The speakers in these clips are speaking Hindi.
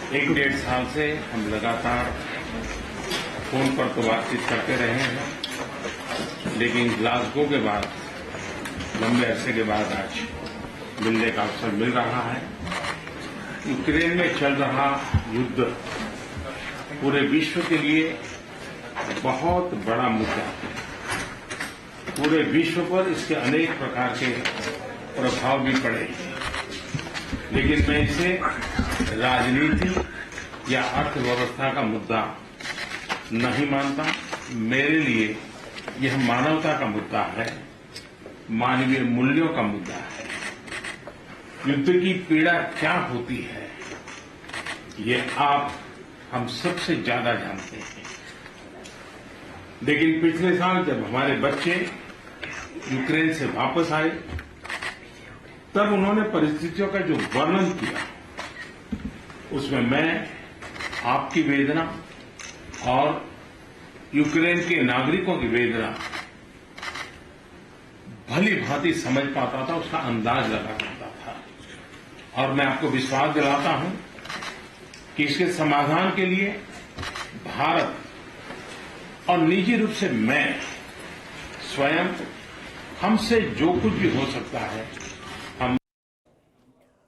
एक 1.5 साल से हम लगातार फोन पर तो बातचीत करते रहे हैं, लेकिन ग्लासगो के बाद लंबे अरसे के बाद आज मिलने का अवसर मिल रहा है। यूक्रेन में चल रहा युद्ध पूरे विश्व के लिए बहुत बड़ा मुद्दा है। पूरे विश्व पर इसके अनेक प्रकार के प्रभाव भी पड़े, लेकिन मैं इसे राजनीति या अर्थव्यवस्था का मुद्दा नहीं मानता। मेरे लिए यह मानवता का मुद्दा है, मानवीय मूल्यों का मुद्दा है। युद्ध की पीड़ा क्या होती है, ये आप हम सबसे ज्यादा जानते हैं। लेकिन पिछले साल जब हमारे बच्चे यूक्रेन से वापस आए, तब उन्होंने परिस्थितियों का जो वर्णन किया, उसमें मैं आपकी वेदना और यूक्रेन के नागरिकों की वेदना भली भांति समझ पाता था, उसका अंदाज लगा पाता था। और मैं आपको विश्वास दिलाता हूं कि इसके समाधान के लिए भारत और निजी रूप से मैं स्वयं, हमसे जो कुछ भी हो सकता है हम।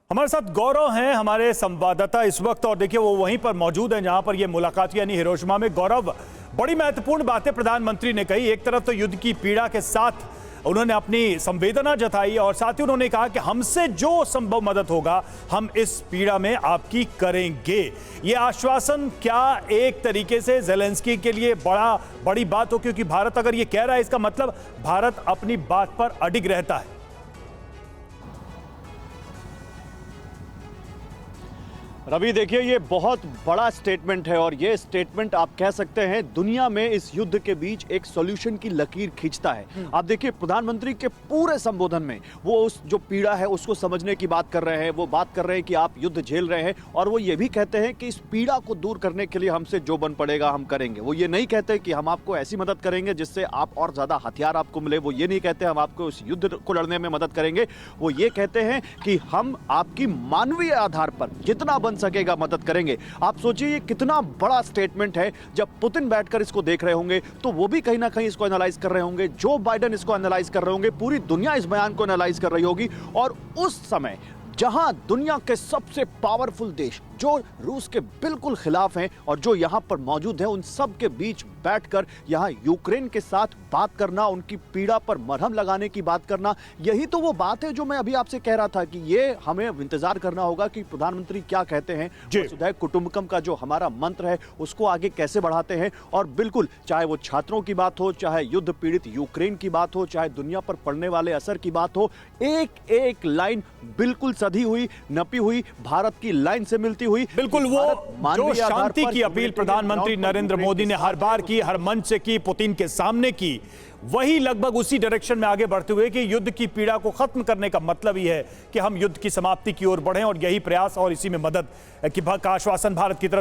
हमारे साथ गौरव हैं, हमारे संवाददाता इस वक्त, और देखिए वो वहीं पर मौजूद हैं जहां पर ये मुलाकात यानी हिरोशिमा में। गौरव, बड़ी महत्वपूर्ण बातें प्रधानमंत्री ने कही। एक तरफ तो युद्ध की पीड़ा के साथ उन्होंने अपनी संवेदना जताई और साथ ही उन्होंने कहा कि हमसे जो संभव मदद होगा हम इस पीड़ा में आपकी करेंगे। ये आश्वासन क्या एक तरीके से ज़ेलेंस्की के लिए बड़ी बात हो, क्योंकि भारत अगर ये कह रहा है इसका मतलब भारत अपनी बात पर अडिग रहता है। रवि, देखिए ये बहुत बड़ा स्टेटमेंट है और ये स्टेटमेंट आप कह सकते हैं दुनिया में इस युद्ध के बीच एक सॉल्यूशन की लकीर खींचता है। आप देखिए प्रधानमंत्री के पूरे संबोधन में वो उस जो पीड़ा है उसको समझने की बात कर रहे हैं। वो बात कर रहे हैं कि आप युद्ध झेल रहे हैं और वो ये भी कहते हैं कि इस पीड़ा को दूर करने के लिए हमसे जो बन पड़ेगा हम करेंगे। वो ये नहीं कहते कि हम आपको ऐसी मदद करेंगे जिससे आप और ज्यादा हथियार आपको मिले। वो ये नहीं कहते हम आपको उस युद्ध को लड़ने में मदद करेंगे। वो ये कहते हैं कि हम आपकी मानवीय आधार पर जितना बन सकेगा मदद करेंगे। आप सोचिए ये कितना बड़ा स्टेटमेंट है। जब पुतिन बैठकर इसको देख रहे होंगे तो वो भी कहीं ना कहीं इसको एनालाइज कर रहे होंगे, जो बाइडेन इसको एनालाइज कर रहे होंगे, पूरी दुनिया इस बयान को एनालाइज कर रही होगी। और उस समय जहां दुनिया के सबसे पावरफुल देश जो रूस के बिल्कुल खिलाफ हैं और जो यहां पर मौजूद हैं, उन सब के बीच बैठकर यहां यूक्रेन के साथ बात करना, उनकी पीड़ा पर मरहम लगाने की बात करना, यही तो वो बात है जो मैं अभी आपसे कह रहा था कि ये हमें इंतजार करना होगा कि प्रधानमंत्री क्या कहते हैं। वसुधैव कुटुंबकम का जो हमारा मंत्र है उसको आगे कैसे बढ़ाते हैं। और बिल्कुल चाहे वो छात्रों की बात हो, चाहे युद्ध पीड़ित यूक्रेन की बात हो, चाहे दुनिया पर पड़ने वाले असर की बात हो, एक एक लाइन बिल्कुल सधी हुई, नपी हुई भारत की लाइन से मिलती हुई। बिल्कुल वो जो शांति की अपील प्रधानमंत्री नरेंद्र मोदी ने हर बार की, हर मंच से की, पुतिन के सामने की, वही लगभग उसी डायरेक्शन में आगे बढ़ते हुए कि युद्ध की पीड़ा को खत्म करने का मतलब ही है कि हम युद्ध की समाप्ति की ओर बढ़ें। और यही प्रयास और इसी में मदद का आश्वासन भारत की तरफ